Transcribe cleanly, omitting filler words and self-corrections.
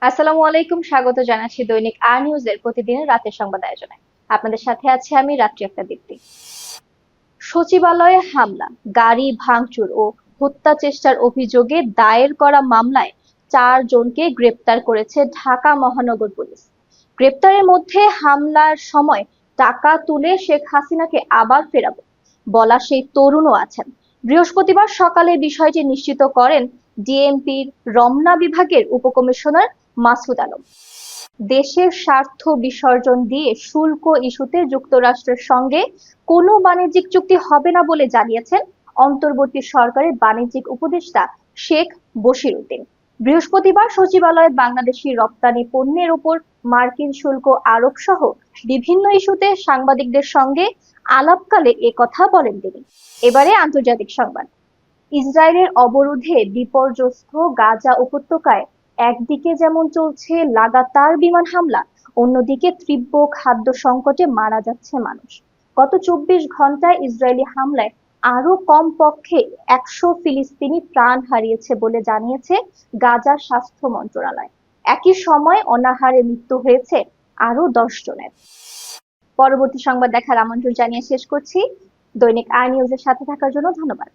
আসসালামু আলাইকুম, স্বাগত জানাচ্ছি দৈনিক আর নিউজের প্রতিদিনের রাতের সংবাদ আয়োজনে। আপনাদের সাথে আছি আমি রাত্রি একটা দীপ্তি। সচিবালয়ে হামলা, গাড়ি ভাঙচুর ও হত্যা চেষ্টার অভিযোগে দায়ের করা মামলায় 4 জনকে গ্রেপ্তার করেছে ঢাকা মহানগর পুলিশ। গ্রেপ্তারের মধ্যে হামলার সময় টাকা তুলে শেখ হাসিনাকে আবার ফেরাবো বলা সেই তরুণও আছেন। বৃহস্পতিবার সকালে বিষয়টি নিশ্চিত করেন ডিএমপির রমনা বিভাগের উপকমিশনার মাসুদ আলম। দেশের স্বার্থ বিসর্জন দিয়ে শুল্ক ইস্যুতে যুক্তরাষ্ট্রের সঙ্গে কোনো বাণিজ্যিক চুক্তি হবে না বলে জানিয়েছেন অন্তর্বর্তী সরকারের বাণিজ্যিক উপদেষ্টা শেখ বশির উদ্দিন। বৃহস্পতিবার সচিবালয়ে বাংলাদেশি রপ্তানি পণ্যের উপর মার্কিন শুল্ক আরোপ সহ বিভিন্ন ইস্যুতে সাংবাদিকদের সঙ্গে আলাপকালে একথা বলেন তিনি। এবারে আন্তর্জাতিক সংবাদ। ইসরায়েলের অবরোধে বিপর্যস্ত গাজা উপত্যকায় একদিকে যেমন চলছে লাগাতার বিমান হামলা, অন্যদিকে তীব্র খাদ্য সংকটে মারা যাচ্ছে মানুষ। গত 24 ঘন্টায় ইসরায়েলি হামলায় আরো কমপক্ষে 100 ফিলিস্তিনি প্রাণ হারিয়েছে বলে জানিয়েছে গাজা স্বাস্থ্য মন্ত্রণালয়। একই সময় অনাহারে মৃত্যু হয়েছে আরো 10 জনের। পরবর্তী সংবাদ দেখার আমন্ত্রণ জানিয়ে শেষ করছি। দৈনিক আর নিউজের সাথে থাকার জন্য ধন্যবাদ।